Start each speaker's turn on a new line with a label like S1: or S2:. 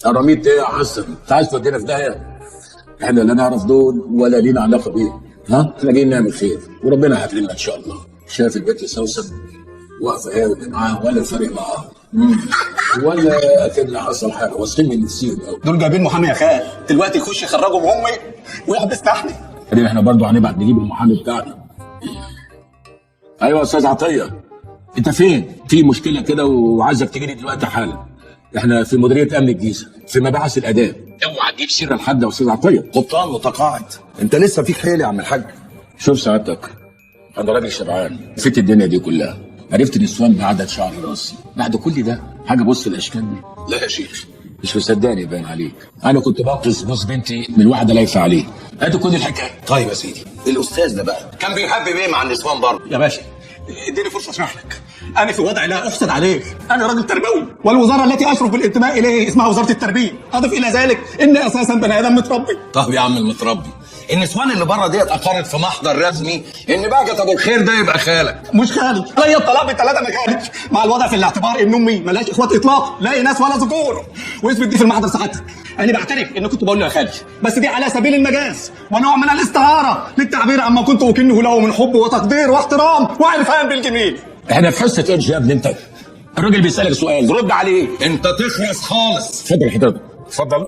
S1: قراميط ايه يا حسن؟ انت عايز تودينا في داهيه؟ احنا لا نعرف دول ولا لينا علاقه بيهم. ها؟ احنا جايين نعمل خير وربنا هيكرمنا ان شاء الله. شايف البنت سوسن واقفه هي واللي معاها ولا فارق معاها ولا اكن حصل حاجه، واثقين من نفسهم قوي.
S2: دول جايبين محامي يا خال، دلوقتي يخش يخرجهم امي ويحبسنا احنا.
S1: احنا برضه هنبعت نجيب المحامي بتاعنا. ايوه يا استاذ عطيه، انت فين؟ في مشكله كده وعايزك تجي لي دلوقتي حالا. احنا في مديريه امن الجيزه في مباحث الاداب. اوعى تجيب سيره لحد يا استاذ عطيه.
S3: قبطان متقاعد، انت لسه فيك حيل يا عم الحاج.
S1: شوف سعادتك، انا راجل شبعان، نسيت الدنيا دي كلها. عرفت نسوان بعدد شعر راسي بعد كل ده حاجه. بص الاشكال دي. لا يا شيخ مش مصدقني باين عليك. انا كنت بنقذ جوز بنتي من واحده لايفه عليه. ادي كل الحكايه.
S3: طيب يا سيدي، الاستاذ ده بقى كان بيحبب ايه مع النسوان برضه؟
S2: يا باشا اديني فرصه اشرح لك. انا في وضع لا احسد عليه، انا راجل تربوي والوزاره التي اشرف بالانتماء اليه اسمها وزاره التربيه. اضف الى ذلك ان اساسا بني ادم متربي.
S3: طب يا عم المتربي، النسوان اللي بره ديت اقرت في محضر رسمي ان بقى ابو الخير ده يبقى خالك.
S2: مش خالي، عليا الطلاق بالثلاثه مخالج، مع الوضع في الاعتبار ان امي ملهاش اخوات اطلاق، لا اناث ولا ذكور. واثبت دي في المحضر سعادتك. انا بعترف ان كنت بقول له يا خالي، بس دي على سبيل المجاز ونوع من الاستعاره للتعبير عما كنت اكنه له من حب وتقدير واحترام وعرفان بالجميل.
S1: احنا في حصه ايش يا ابني انت؟ الراجل بيسالك سؤال رد عليه.
S3: انت تخرس خالص.
S1: اتفضل حضرتك. اتفضل.